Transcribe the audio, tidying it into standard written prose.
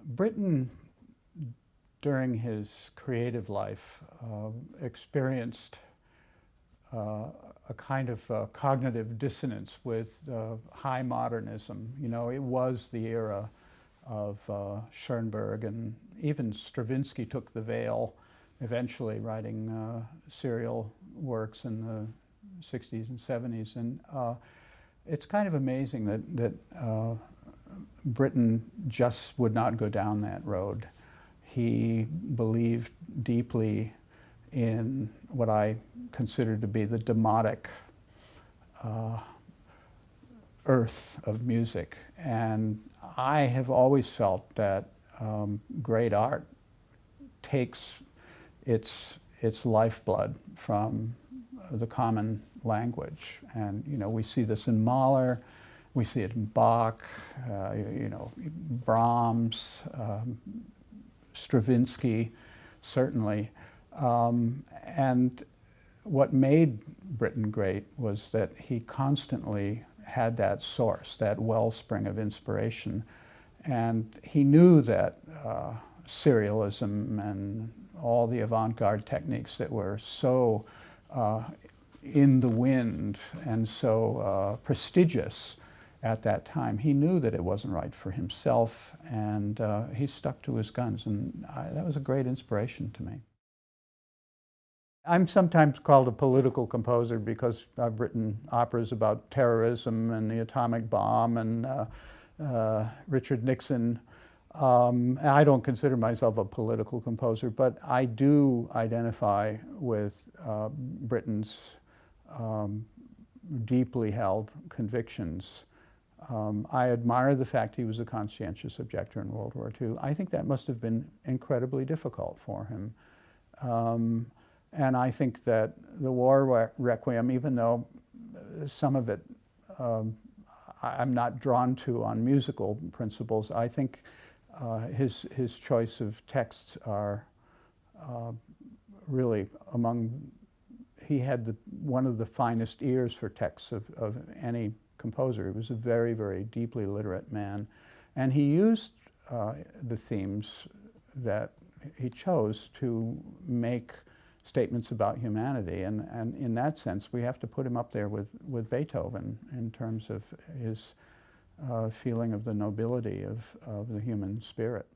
Britten, during his creative life, experienced a kind of cognitive dissonance with high modernism. You know, it was the era of Schoenberg, and even Stravinsky took the veil, eventually writing serial works in the 60s and 70s. And it's kind of amazing that Britten just would not go down that road. He believed deeply in what I consider to be the demotic earth of music. And I have always felt that great art takes its lifeblood from the common language. And, you know, we see this in Mahler, we see it in Bach, you know, Brahms, Stravinsky, certainly. And what made Britten great was that he constantly had that source, that wellspring of inspiration. And he knew that serialism and all the avant-garde techniques that were so in the wind and so prestigious at that time, he knew that it wasn't right for himself, and he stuck to his guns, and that was a great inspiration to me. I'm sometimes called a political composer because I've written operas about terrorism and the atomic bomb and Richard Nixon. I don't consider myself a political composer, but I do identify with Britten's deeply held convictions. I admire the fact he was a conscientious objector in World War II. I think that must have been incredibly difficult for him. And I think that the War Requiem, even though some of it I'm not drawn to on musical principles, I think his choice of texts are really among, he had one of the finest ears for texts of any composer. He was a very, very deeply literate man. And he used the themes that he chose to make statements about humanity. And in that sense, we have to put him up there with Beethoven in terms of his feeling of the nobility of the human spirit.